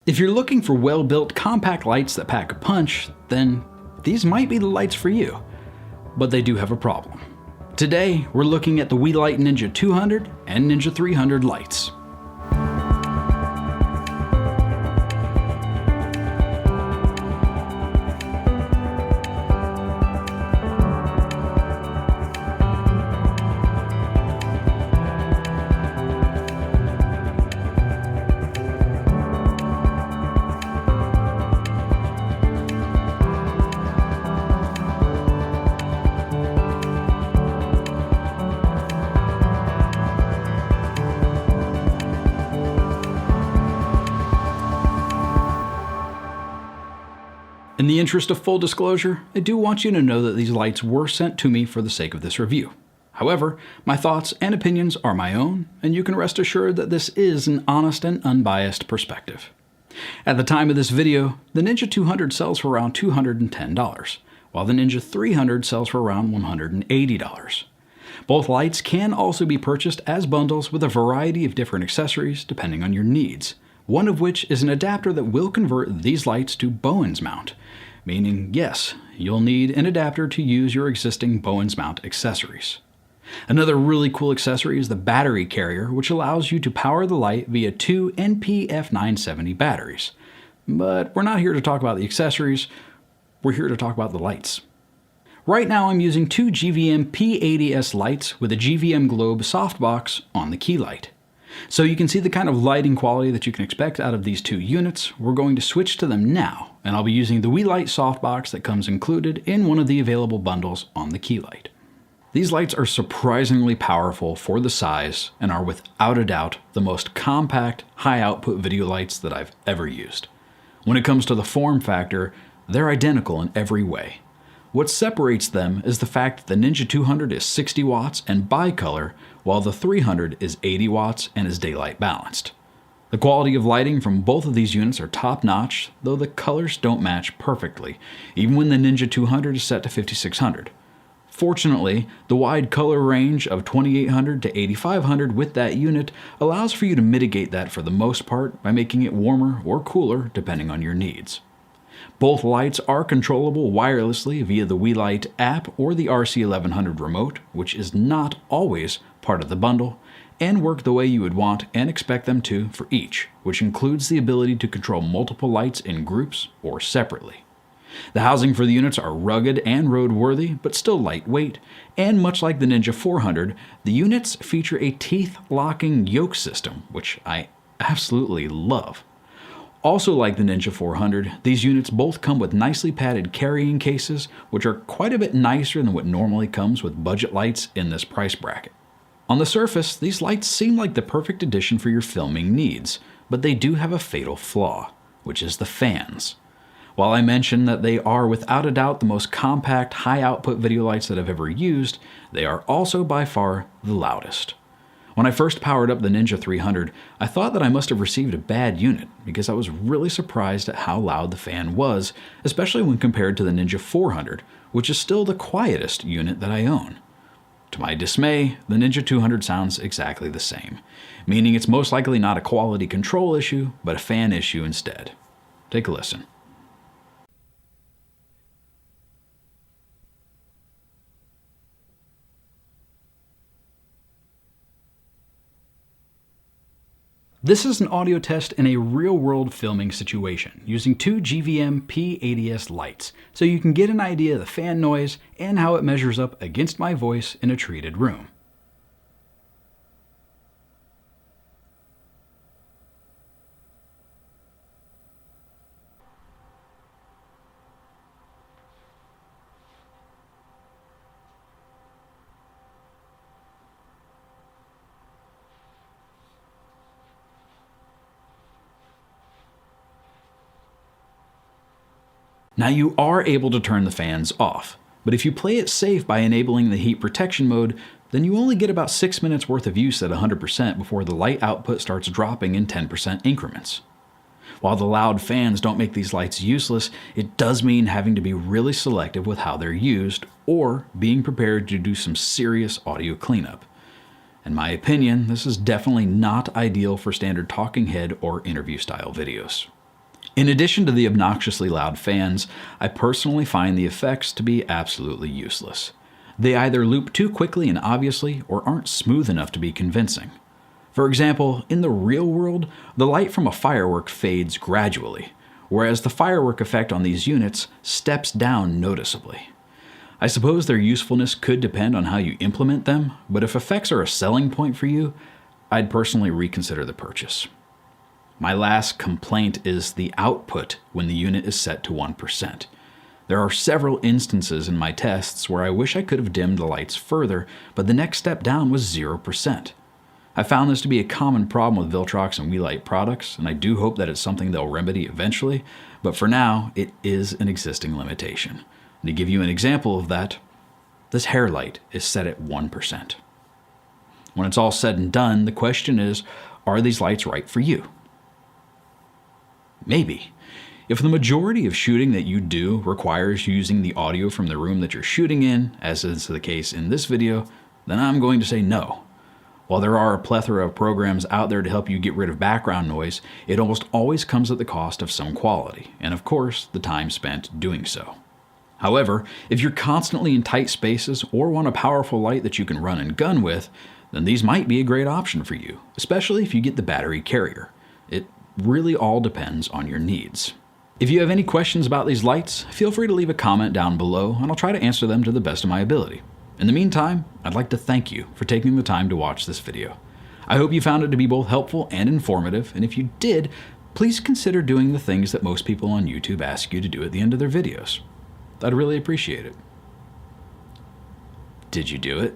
If you're looking for well-built compact lights that pack a punch, then these might be the lights for you. But they do have a problem. Today, we're looking at the Weeylite Ninja 200 and Ninja 300 lights. In the interest of full disclosure, I do want you to know that these lights were sent to me for the sake of this review. However, my thoughts and opinions are my own, and you can rest assured that this is an honest and unbiased perspective. At the time of this video, the Ninja 200 sells for around $210, while the Ninja 300 sells for around $180. Both lights can also be purchased as bundles with a variety of different accessories depending on your needs, one of which is an adapter that will convert these lights to Bowens mount, meaning yes, you'll need an adapter to use your existing Bowens mount accessories. Another really cool accessory is the battery carrier, which allows you to power the light via two NP-F970 batteries. But we're not here to talk about the accessories, we're here to talk about the lights. Right now I'm using two GVM P80S lights with a GVM Globe softbox on the key light. So you can see the kind of lighting quality that you can expect out of these two units. We're going to switch to them now, and I'll be using the Weeylite softbox that comes included in one of the available bundles on the key light. These lights are surprisingly powerful for the size and are without a doubt the most compact, high-output video lights that I've ever used. When it comes to the form factor, they're identical in every way. What separates them is the fact that the Ninja 200 is 60 watts and bicolor, while the 300 is 80 watts and is daylight balanced. The quality of lighting from both of these units are top-notch, though the colors don't match perfectly, even when the Ninja 200 is set to 5600. Fortunately, the wide color range of 2800 to 8500 with that unit allows for you to mitigate that for the most part by making it warmer or cooler depending on your needs. Both lights are controllable wirelessly via the Weeylite app or the RC1100 remote, which is not always part of the bundle, and work the way you would want and expect them to for each, which includes the ability to control multiple lights in groups or separately. The housing for the units are rugged and roadworthy, but still lightweight, and much like the Ninja 400, the units feature a teeth-locking yoke system, which I absolutely love. Also like the Ninja 400, these units both come with nicely padded carrying cases, which are quite a bit nicer than what normally comes with budget lights in this price bracket. On the surface, these lights seem like the perfect addition for your filming needs, but they do have a fatal flaw, which is the fans. While I mentioned that they are without a doubt the most compact, high-output video lights that I've ever used, they are also by far the loudest. When I first powered up the Ninja 300, I thought that I must have received a bad unit because I was really surprised at how loud the fan was, especially when compared to the Ninja 400, which is still the quietest unit that I own. To my dismay, the Ninja 200 sounds exactly the same, meaning it's most likely not a quality control issue, but a fan issue instead. Take a listen. This is an audio test in a real-world filming situation using two GVM P80S lights, so you can get an idea of the fan noise and how it measures up against my voice in a treated room. Now you are able to turn the fans off, but if you play it safe by enabling the heat protection mode, then you only get about 6 minutes worth of use at 100% before the light output starts dropping in 10% increments. While the loud fans don't make these lights useless, it does mean having to be really selective with how they're used, or being prepared to do some serious audio cleanup. In my opinion, this is definitely not ideal for standard talking head or interview style videos. In addition to the obnoxiously loud fans, I personally find the effects to be absolutely useless. They either loop too quickly and obviously, or aren't smooth enough to be convincing. For example, in the real world, the light from a firework fades gradually, whereas the firework effect on these units steps down noticeably. I suppose their usefulness could depend on how you implement them, but if effects are a selling point for you, I'd personally reconsider the purchase. My last complaint is the output when the unit is set to 1%. There are several instances in my tests where I wish I could have dimmed the lights further, but the next step down was 0%. I found this to be a common problem with Viltrox and Weeylite products, and I do hope that it's something they'll remedy eventually, but for now, it is an existing limitation. And to give you an example of that, this hair light is set at 1%. When it's all said and done, the question is, are these lights right for you? Maybe. If the majority of shooting that you do requires using the audio from the room that you're shooting in, as is the case in this video, then I'm going to say no. While there are a plethora of programs out there to help you get rid of background noise, it almost always comes at the cost of some quality, and of course, the time spent doing so. However, if you're constantly in tight spaces or want a powerful light that you can run and gun with, then these might be a great option for you, especially if you get the battery carrier. It really all depends on your needs. If you have any questions about these lights, feel free to leave a comment down below and I'll try to answer them to the best of my ability. In the meantime, I'd like to thank you for taking the time to watch this video. I hope you found it to be both helpful and informative, and if you did, please consider doing the things that most people on YouTube ask you to do at the end of their videos. I'd really appreciate it. Did you do it?